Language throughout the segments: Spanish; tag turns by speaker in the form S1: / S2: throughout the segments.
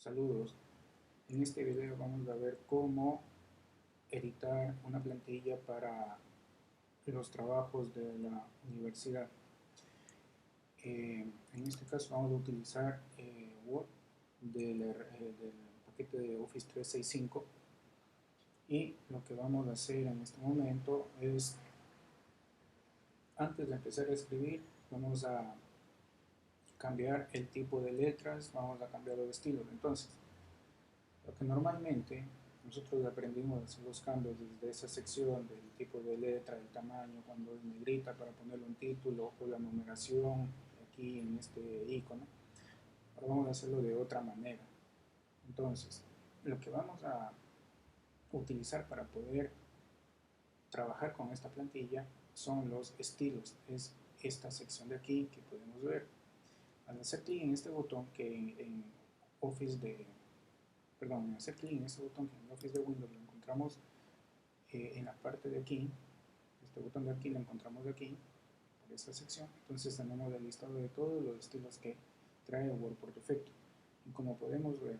S1: Saludos. En este video vamos a ver cómo editar una plantilla para los trabajos de la universidad. En este caso vamos a utilizar Word del paquete de Office 365 y lo que vamos a hacer en este momento es, antes de empezar a escribir, vamos a cambiar el tipo de letras, vamos a cambiar los estilos. Entonces, lo que normalmente nosotros aprendimos a hacer los cambios desde esa sección del tipo de letra, el tamaño, cuando es negrita para ponerle un título o la numeración aquí en este icono. Ahora vamos a hacerlo de otra manera. Entonces, lo que vamos a utilizar para poder trabajar con esta plantilla son los estilos. Es esta sección de aquí que podemos ver. Al hacer clic en este botón que en Office de hacer clic en este botón que en Office de Windows lo encontramos en la parte de aquí, este botón de aquí lo encontramos de aquí, por esta sección. Entonces tenemos el listado de todos los estilos que trae Word por defecto. Y como podemos ver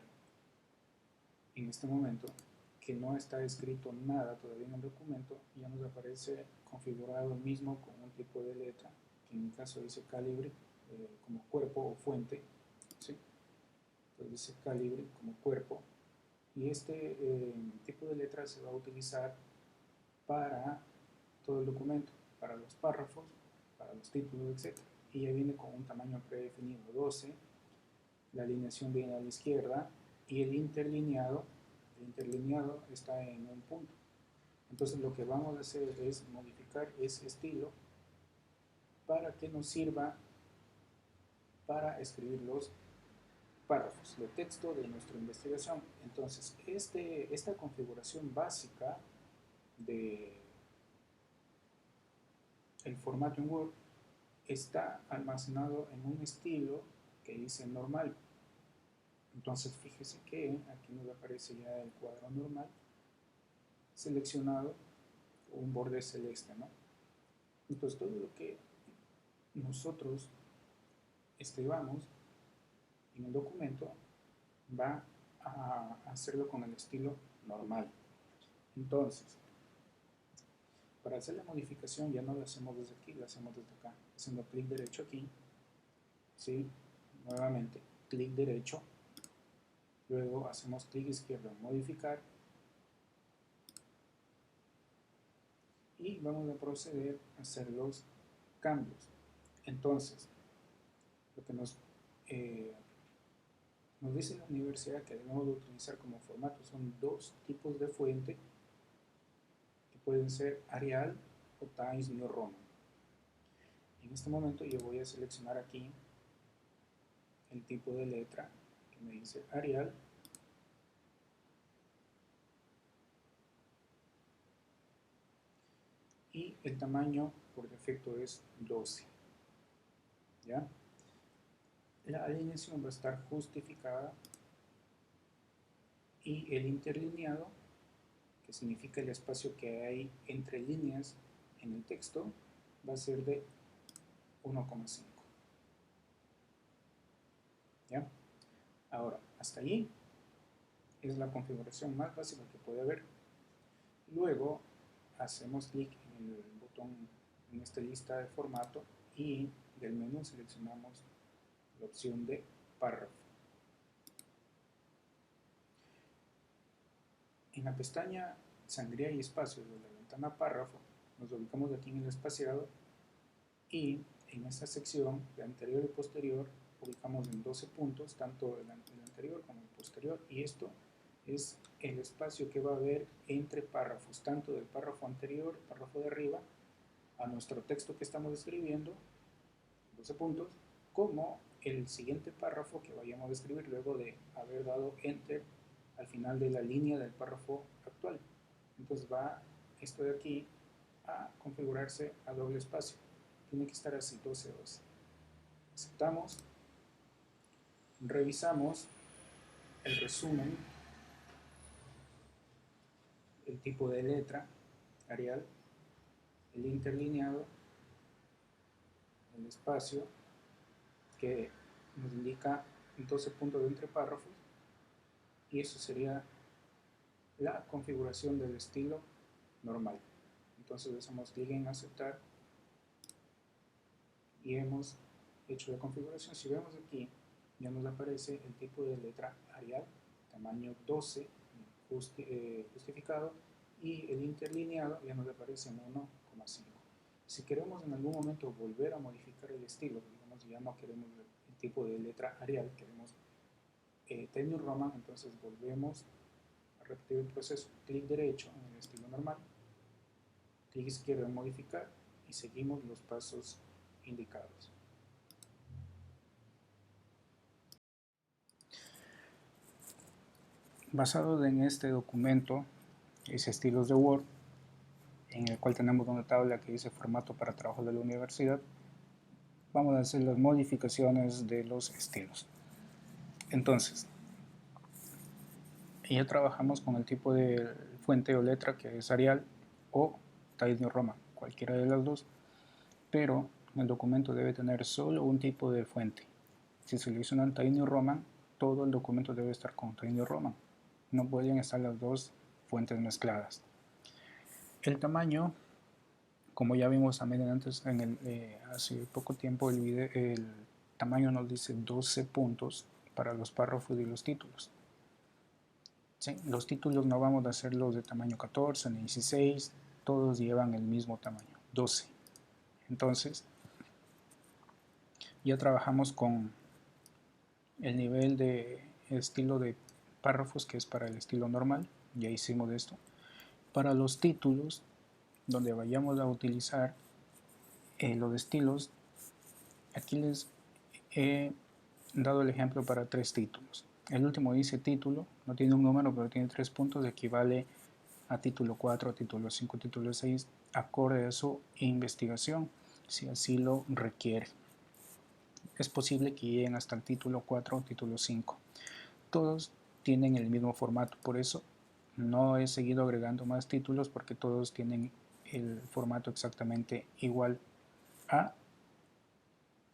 S1: en este momento que no está escrito nada todavía en el documento, ya nos aparece configurado mismo con un tipo de letra, que en mi caso dice calibre, como cuerpo o fuente, ¿sí? Entonces dice calibre como cuerpo, y este tipo de letra se va a utilizar para todo el documento, para los párrafos, para los títulos, etc. Y ya viene con un tamaño predefinido, 12, la alineación viene a la izquierda y el interlineado está en un punto. Entonces lo que vamos a hacer es modificar ese estilo para que nos sirva para escribir los párrafos de texto de nuestra investigación. Entonces, esta configuración básica de el formato en Word está almacenado en un estilo que dice normal. Entonces, fíjese que aquí nos aparece ya el cuadro normal seleccionado, un borde celeste, ¿no? Entonces, todo lo que nosotros escribamos en el documento va a hacerlo con el estilo normal. Entonces, para hacer la modificación ya no la hacemos desde aquí, la hacemos desde acá, haciendo clic derecho aquí, ¿sí? Nuevamente, clic derecho, luego hacemos clic izquierdo en modificar y vamos a proceder a hacer los cambios. Entonces, lo que nos dice la universidad que debemos de utilizar como formato son dos tipos de fuente que pueden ser Arial o Times New Roman. En este momento yo voy a seleccionar aquí el tipo de letra que me dice Arial y el tamaño por defecto es 12. ¿Ya? La alineación va a estar justificada y el interlineado, que significa el espacio que hay entre líneas en el texto, va a ser de 1,5. ¿Ya? Ahora, hasta allí es la configuración más básica que puede haber. Luego hacemos clic en el botón en esta lista de formato y del menú seleccionamos la opción de párrafo. En la pestaña Sangría y Espacios de la ventana Párrafo nos ubicamos aquí en el espaciado y en esta sección de anterior y posterior ubicamos en 12 puntos tanto el anterior como el posterior, y esto es el espacio que va a haber entre párrafos, tanto del párrafo anterior, el párrafo de arriba, a nuestro texto que estamos escribiendo, 12 puntos, como el siguiente párrafo que vayamos a escribir luego de haber dado Enter al final de la línea del párrafo actual. Entonces va esto de aquí a configurarse a doble espacio. Tiene que estar así, 12-12. Aceptamos, revisamos el resumen, el tipo de letra, Arial, el interlineado, el espacio, que nos indica 12 puntos entre párrafos, y eso sería la configuración del estilo normal. Entonces hacemos clic en aceptar y hemos hecho la configuración. Si vemos aquí, ya nos aparece el tipo de letra Arial, tamaño 12, justificado, y el interlineado ya nos aparece en 1,5. Si queremos en algún momento volver a modificar el estilo, digamos ya no queremos el tipo de letra Arial, queremos Times New Roman, entonces volvemos a repetir el proceso, clic derecho en el estilo normal, clic izquierdo en modificar y seguimos los pasos indicados. Basado en este documento, es estilos de Word, en el cual tenemos una tabla que dice formato para trabajo de la universidad, vamos a hacer las modificaciones de los estilos. Entonces, ya trabajamos con el tipo de fuente o letra que es Arial o Times New Roman, cualquiera de las dos, pero el documento debe tener solo un tipo de fuente. Si seleccionan Times New Roman, todo el documento debe estar con Times New Roman. No pueden estar las dos fuentes mezcladas. El tamaño, como ya vimos también antes, hace poco tiempo el tamaño nos dice 12 puntos para los párrafos y los títulos. ¿Sí? Los títulos no vamos a hacerlos de tamaño 14 ni 16, todos llevan el mismo tamaño, 12. Entonces, ya trabajamos con el nivel de estilo de párrafos, que es para el estilo normal, ya hicimos esto. Para los títulos, donde vayamos a utilizar los estilos, aquí les he dado el ejemplo para 3 títulos. El último dice título, no tiene un número, pero tiene 3 puntos, equivale a título 4, a título 5, título 6, acorde a su investigación, si así lo requiere. Es posible que lleguen hasta el título 4 o título 5. Todos tienen el mismo formato, por eso no he seguido agregando más títulos, porque todos tienen el formato exactamente igual a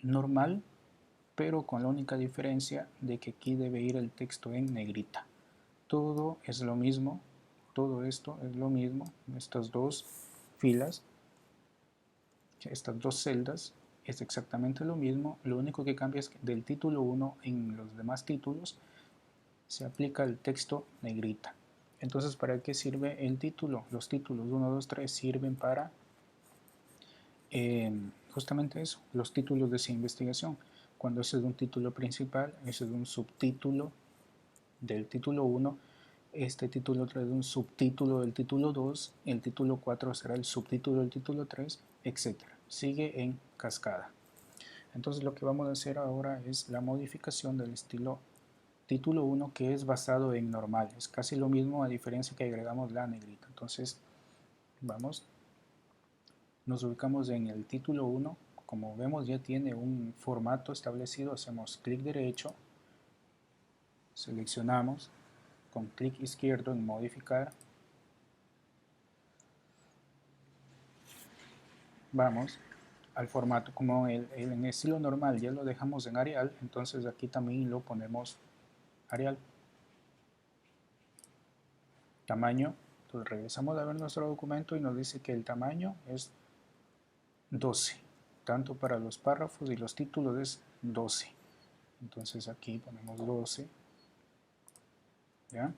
S1: normal, pero con la única diferencia de que aquí debe ir el texto en negrita. Todo es lo mismo, todo esto es lo mismo, estas dos filas, estas dos celdas, es exactamente lo mismo, lo único que cambia es que del título 1 en los demás títulos se aplica el texto negrita. Entonces, ¿para qué sirve el título? Los títulos 1, 2, 3 sirven para justamente eso, los títulos de esa investigación. Cuando ese es un título principal, ese es un subtítulo del título 1, este título trae un subtítulo del título 2, el título 4 será el subtítulo del título 3, etc. Sigue en cascada. Entonces lo que vamos a hacer ahora es la modificación del estilo título 1, que es basado en normal. Es casi lo mismo, a diferencia que agregamos la negrita. Entonces vamos, nos ubicamos en el título 1. Como vemos, ya tiene un formato establecido. Hacemos clic derecho, seleccionamos, con clic izquierdo en modificar, vamos al formato. Como en estilo normal ya lo dejamos en Arial, entonces aquí también lo ponemos Arial. Tamaño, entonces regresamos a ver nuestro documento y nos dice que el tamaño es 12, tanto para los párrafos y los títulos es 12. Entonces aquí ponemos 12, ¿ya?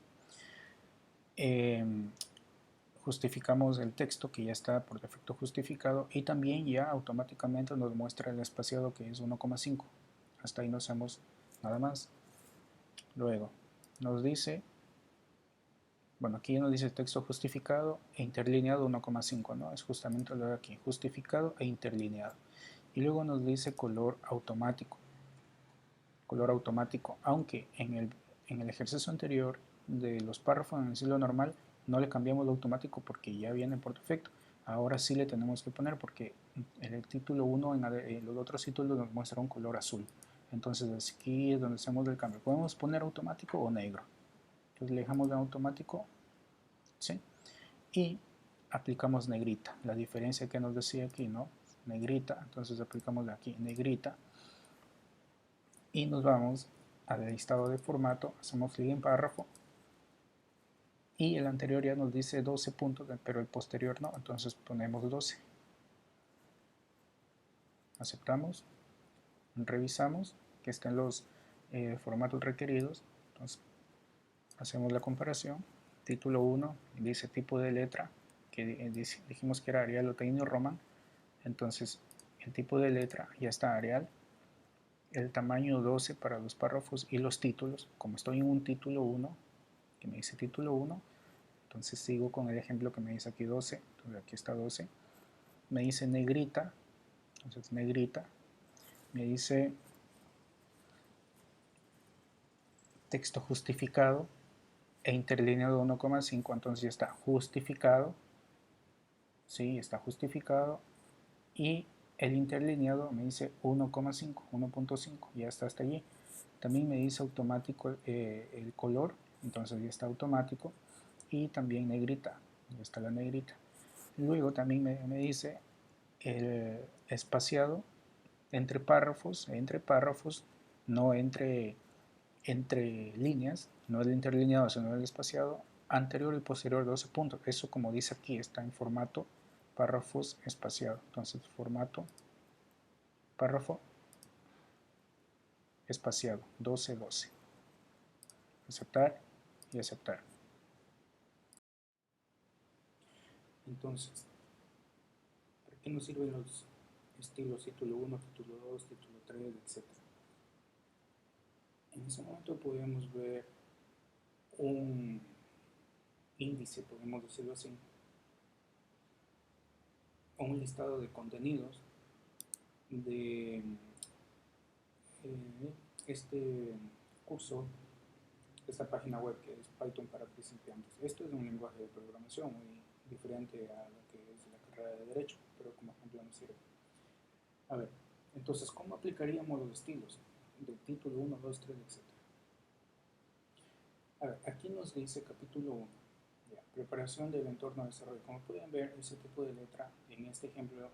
S1: Justificamos el texto, que ya está por defecto justificado, y también ya automáticamente nos muestra el espaciado, que es 1,5. Hasta ahí no hacemos nada más. Luego nos dice, bueno, aquí nos dice texto justificado e interlineado 1,5, ¿no? Es justamente lo de aquí, justificado e interlineado. Y luego nos dice color automático. Color automático, aunque en el ejercicio anterior de los párrafos en el estilo normal no le cambiamos lo automático porque ya viene por defecto. Ahora sí le tenemos que poner, porque en el título 1, en los otros títulos nos muestra un color azul. Entonces aquí es donde hacemos el cambio. Podemos poner automático o negro. Entonces le dejamos de automático, ¿sí? Y aplicamos negrita. La diferencia que nos decía aquí, ¿no? Negrita. Entonces aplicamos de aquí negrita. Y nos vamos al listado de formato, hacemos clic en párrafo, y el anterior ya nos dice 12 puntos, pero el posterior no, entonces ponemos 12. Aceptamos, revisamos que estén los formatos requeridos, entonces hacemos la comparación. Título 1 dice tipo de letra, que dijimos que era Arial o Times New Roman, entonces el tipo de letra ya está Arial, el tamaño 12 para los párrafos y los títulos, como estoy en un título 1, que me dice título 1, entonces sigo con el ejemplo que me dice aquí 12, entonces aquí está 12, me dice negrita, entonces negrita, me dice texto justificado e interlineado 1,5, entonces ya está justificado, sí, está justificado, y el interlineado me dice 1,5, 1.5, ya está hasta allí. También me dice automático el color, entonces ya está automático, y también negrita, ya está la negrita. Luego también me dice el espaciado entre párrafos, no entre líneas, no el interlineado, sino el espaciado, anterior y posterior 12 puntos. Eso, como dice aquí, está en formato párrafos espaciado. Entonces, formato párrafo espaciado, 12, 12. Aceptar y aceptar. Entonces, ¿para qué nos sirven los estilos título 1, título 2, título 3, etcétera? En ese momento podemos ver un índice, podemos decirlo así, o un listado de contenidos de este curso, esta página web que es Python para principiantes. Esto es un lenguaje de programación muy diferente a lo que es la carrera de Derecho, pero como ejemplo nos sirve. A ver, entonces, ¿cómo aplicaríamos los estilos del título 1, 2, 3, etc.? A ver, aquí nos dice capítulo 1, ya, preparación del entorno de desarrollo. Como pueden ver, ese tipo de letra en este ejemplo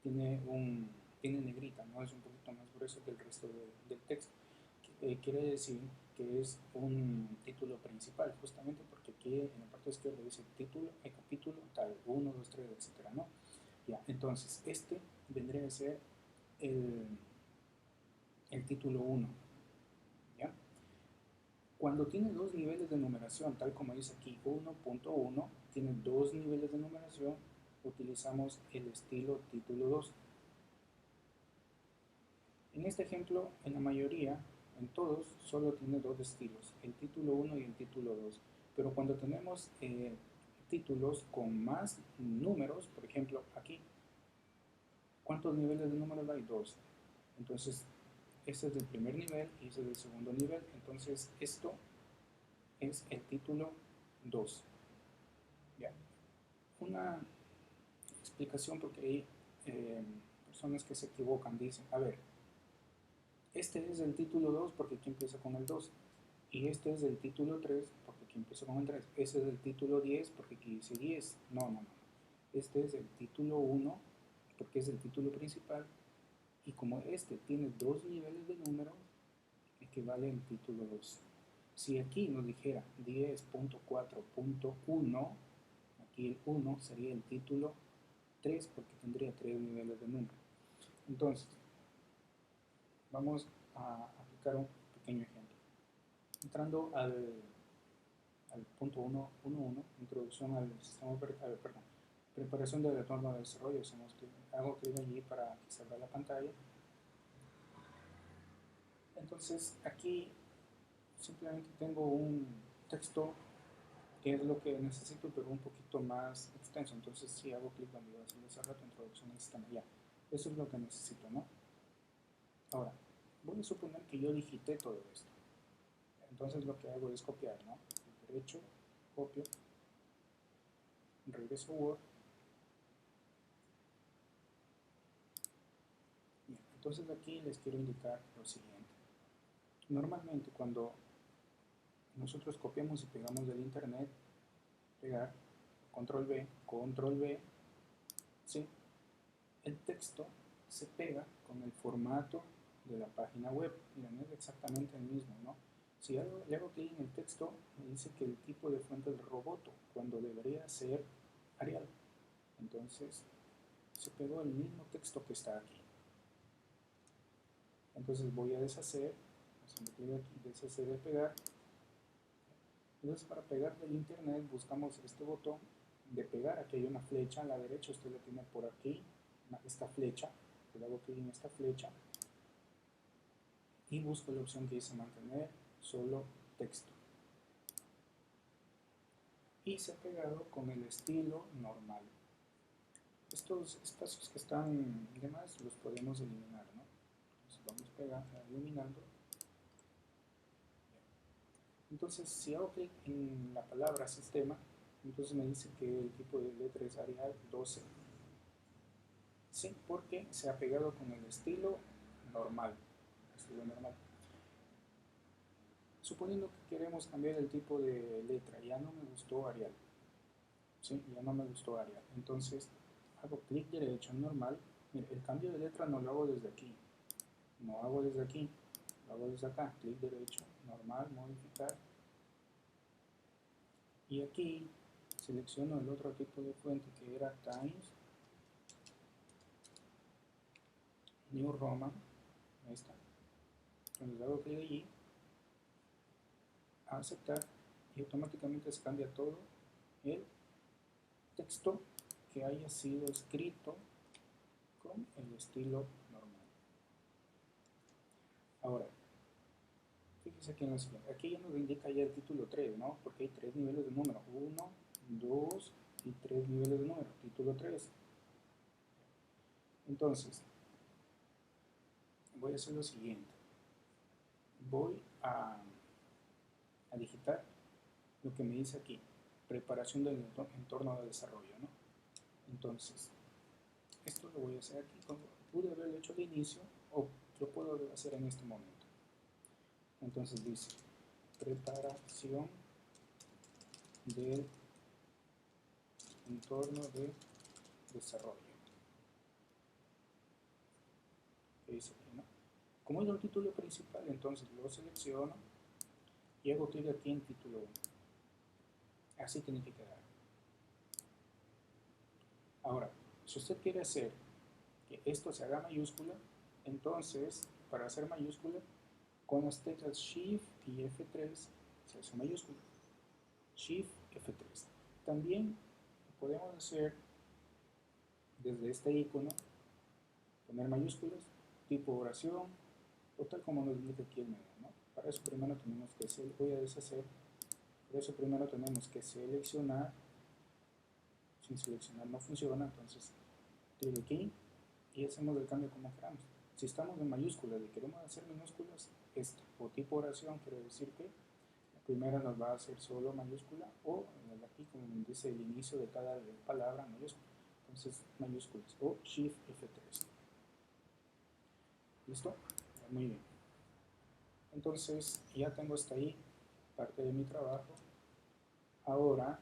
S1: tiene negrita, ¿no? Es un poquito más grueso que el resto del texto. Quiere decir que es un título principal, justamente porque aquí en la parte izquierda dice título, el capítulo tal, 1, 2, 3, etcétera, ¿no? Ya, entonces este vendría a ser el título 1, ¿ya? Cuando tiene dos niveles de numeración, tal como dice aquí 1.1, tiene dos niveles de numeración, utilizamos el estilo título 2. En este ejemplo, en la mayoría, en todos, solo tiene dos estilos, el título 1 y el título 2. Pero cuando tenemos títulos con más números, por ejemplo, aquí, ¿cuántos niveles de números hay? Dos. Entonces, este es del primer nivel y este es del segundo nivel. Entonces, esto es el título 2. Ya. Una explicación porque hay personas que se equivocan, dicen, a ver, este es el título 2 porque aquí empieza con el 2. Y este es el título 3 porque aquí empieza con el 3. Este es el título 10 porque aquí dice 10. No, no, no. Este es el título 1 porque es el título principal. Y como este tiene dos niveles de número, equivale al título 2. Si aquí nos dijera 10.4.1, aquí el 1 sería el título 3 porque tendría tres niveles de número. Entonces, vamos a aplicar un pequeño ejemplo. Entrando al punto 1.1, introducción al sistema operativo, perdón, preparación del entorno de desarrollo, hago clic allí para que se abra la pantalla. Entonces, aquí simplemente tengo un texto que es lo que necesito, pero un poquito más extenso. Entonces, si hago clic donde iba a hacer hace rato, introducción al sistema, ya. Eso es lo que necesito, ¿no? Ahora, voy a suponer que yo digité todo esto. Entonces, lo que hago es copiar, ¿no? Derecho, copio, regreso a Word. Bien, entonces, aquí les quiero indicar lo siguiente. Normalmente, cuando nosotros copiamos y pegamos del internet, pegar, control V, ¿sí? El texto se pega con el formato de la página web. Miren, es exactamente el mismo, ¿no? Si le hago clic en el texto, me dice que el tipo de fuente es Roboto, cuando debería ser Arial. Entonces, se pegó el mismo texto que está aquí. Entonces voy a deshacer, haciendo clic aquí, deshacer de pegar. Entonces para pegar del internet buscamos este botón de pegar. Aquí hay una flecha a la derecha, usted la tiene por aquí, esta flecha. Le hago clic en esta flecha y busco la opción que dice mantener solo texto. Y se ha pegado con el estilo normal. Estos espacios que están de más los podemos eliminar, ¿no? Entonces vamos eliminando. Entonces, si hago clic en la palabra sistema, entonces me dice que el tipo de letra es Arial 12. Sí, porque se ha pegado con el estilo normal. Suponiendo que queremos cambiar el tipo de letra, ya no me gustó Arial. Sí, ya no me gustó Arial. Entonces, hago clic derecho en normal. Mire, el cambio de letra no lo hago desde aquí. No hago desde aquí. Lo hago desde acá. Clic derecho, normal, modificar. Y aquí selecciono el otro tipo de fuente que era Times New Roman. Ahí está. Entonces hago clic allí, a aceptar, y automáticamente se cambia todo el texto que haya sido escrito con el estilo normal. Ahora, fíjese aquí en lo siguiente. Aquí ya nos indica ya el título 3, ¿no? Porque hay 3 niveles de número. 1, 2 y 3 niveles de número. Título 3. Entonces, voy a hacer lo siguiente. Voy a digitar lo que me dice aquí. Preparación del entorno de desarrollo, ¿no? Entonces, esto lo voy a hacer aquí. Pude haberlo hecho al inicio o lo puedo hacer en este momento. Entonces dice preparación del entorno de desarrollo. ¿Qué dice aquí, no? Como es el título principal, entonces lo selecciono y hago clic aquí en título 1. Así tiene que quedar. Ahora, si usted quiere hacer que esto se haga mayúscula, entonces para hacer mayúscula, con las teclas Shift y F3 se hace mayúscula. Shift F3. También podemos hacer desde este icono, poner mayúsculas, tipo oración, o tal como nos indica aquí el menú, ¿no? Para eso primero tenemos que voy a deshacer, por eso primero tenemos que seleccionar. Sin seleccionar no funciona, entonces clic aquí y hacemos el cambio como queramos. Si estamos en mayúsculas y queremos hacer minúsculas, esto, o tipo oración, quiere decir que la primera nos va a hacer solo mayúscula, o aquí como dice el inicio de cada palabra mayúscula. Entonces mayúsculas o Shift F3. ¿Listo? Muy bien. Entonces ya tengo hasta ahí parte de mi trabajo. Ahora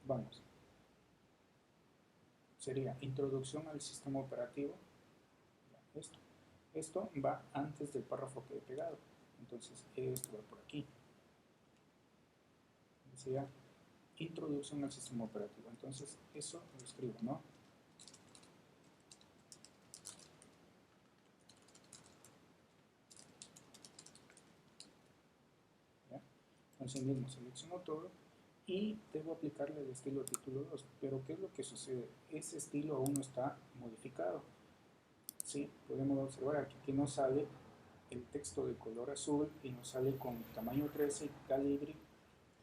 S1: vamos. Sería introducción al sistema operativo. Esto va antes del párrafo que he pegado. Entonces esto va por aquí. Decía introducción al sistema operativo. Entonces eso lo escribo, ¿no? ¿Ya? Entonces mismo selecciono todo y debo aplicarle el estilo título 2. Pero ¿qué es lo que sucede? Ese estilo aún no está modificado. ¿Sí? Podemos observar aquí que no sale el texto de color azul y nos sale con tamaño 13 y calibre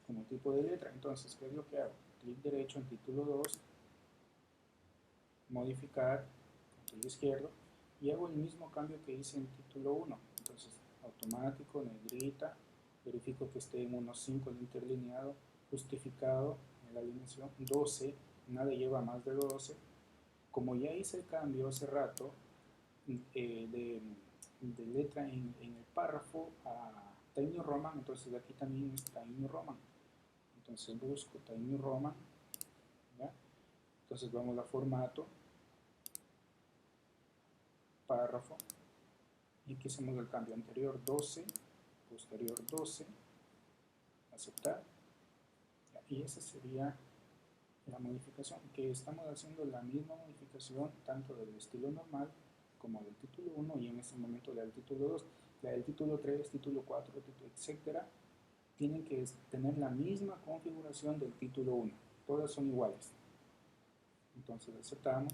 S1: como tipo de letra. Entonces, ¿qué es lo que hago? Clic derecho en título 2, modificar, clic izquierdo, y hago el mismo cambio que hice en título 1. Entonces, automático, negrita, verifico que esté en 1.5 el interlineado, justificado en la alineación, 12, nada lleva más de 12. Como ya hice el cambio hace rato de letra en el párrafo a Times New Roman, entonces aquí también es Times New Roman. Entonces busco Times New Roman, ¿ya? Entonces vamos a formato, párrafo, y aquí hacemos el cambio anterior 12, posterior 12, aceptar, y esa sería la modificación, que estamos haciendo la misma modificación tanto del estilo normal como del título 1 y en este momento la del título 2, la del título 3, título 4, etcétera, tienen que tener la misma configuración del título 1, todas son iguales. Entonces aceptamos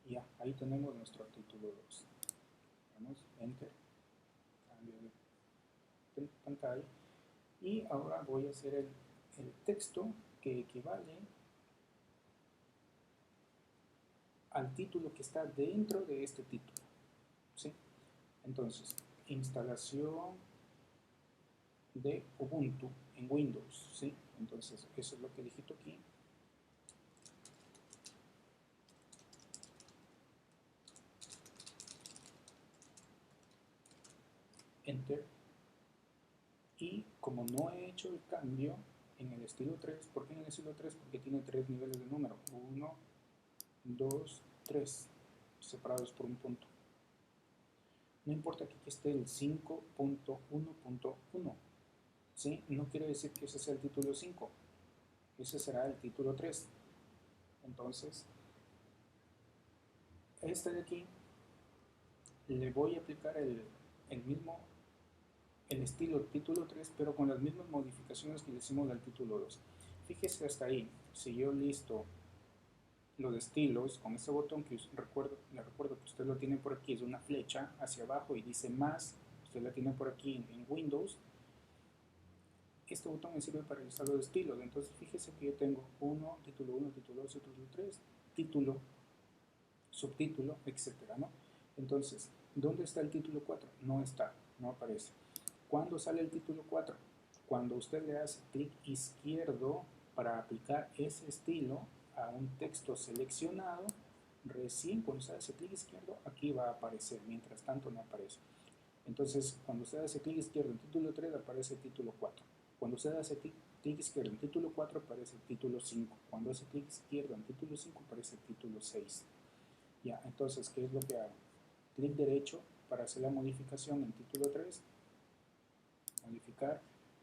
S1: y ya, ahí tenemos nuestro título 2. Damos enter, cambio de pantalla, y ahora voy a hacer el texto que equivale al título que está dentro de este título, ¿sí? Entonces, instalación de Ubuntu en Windows, ¿sí? Entonces, eso es lo que digito aquí. Enter. Y como no he hecho el cambio en el estilo 3, ¿por qué en el estilo 3? Porque tiene 3 niveles de número. 1, 2, 3, separados por un punto. No importa que aquí esté el 5.1.1, ¿sí? No quiere decir que ese sea el título 5, ese será el título 3. Entonces, este de aquí le voy a aplicar el estilo título 3, pero con las mismas modificaciones que le hicimos al título 2. Fíjese hasta ahí, si yo listo los estilos con este botón que le recuerdo que usted lo tiene por aquí, es una flecha hacia abajo y dice más, usted la tiene por aquí en Windows. Este botón me sirve para listar los estilos. Entonces fíjese que yo tengo título 1, título 2, título 3, título, subtítulo, etcétera, ¿no? Entonces, ¿dónde está el título 4? No está, no aparece. ¿Cuándo sale el título 4? Cuando usted le hace clic izquierdo para aplicar ese estilo a un texto seleccionado, recién cuando usted hace clic izquierdo, aquí va a aparecer, mientras tanto no aparece. Entonces, cuando usted hace clic izquierdo en título 3, aparece el título 4. Cuando usted hace clic izquierdo en título 4, aparece el título 5. Cuando hace clic izquierdo en título 5, aparece el título 6. Ya, entonces, ¿qué es lo que hago? Clic derecho para hacer la modificación en título 3, modificar,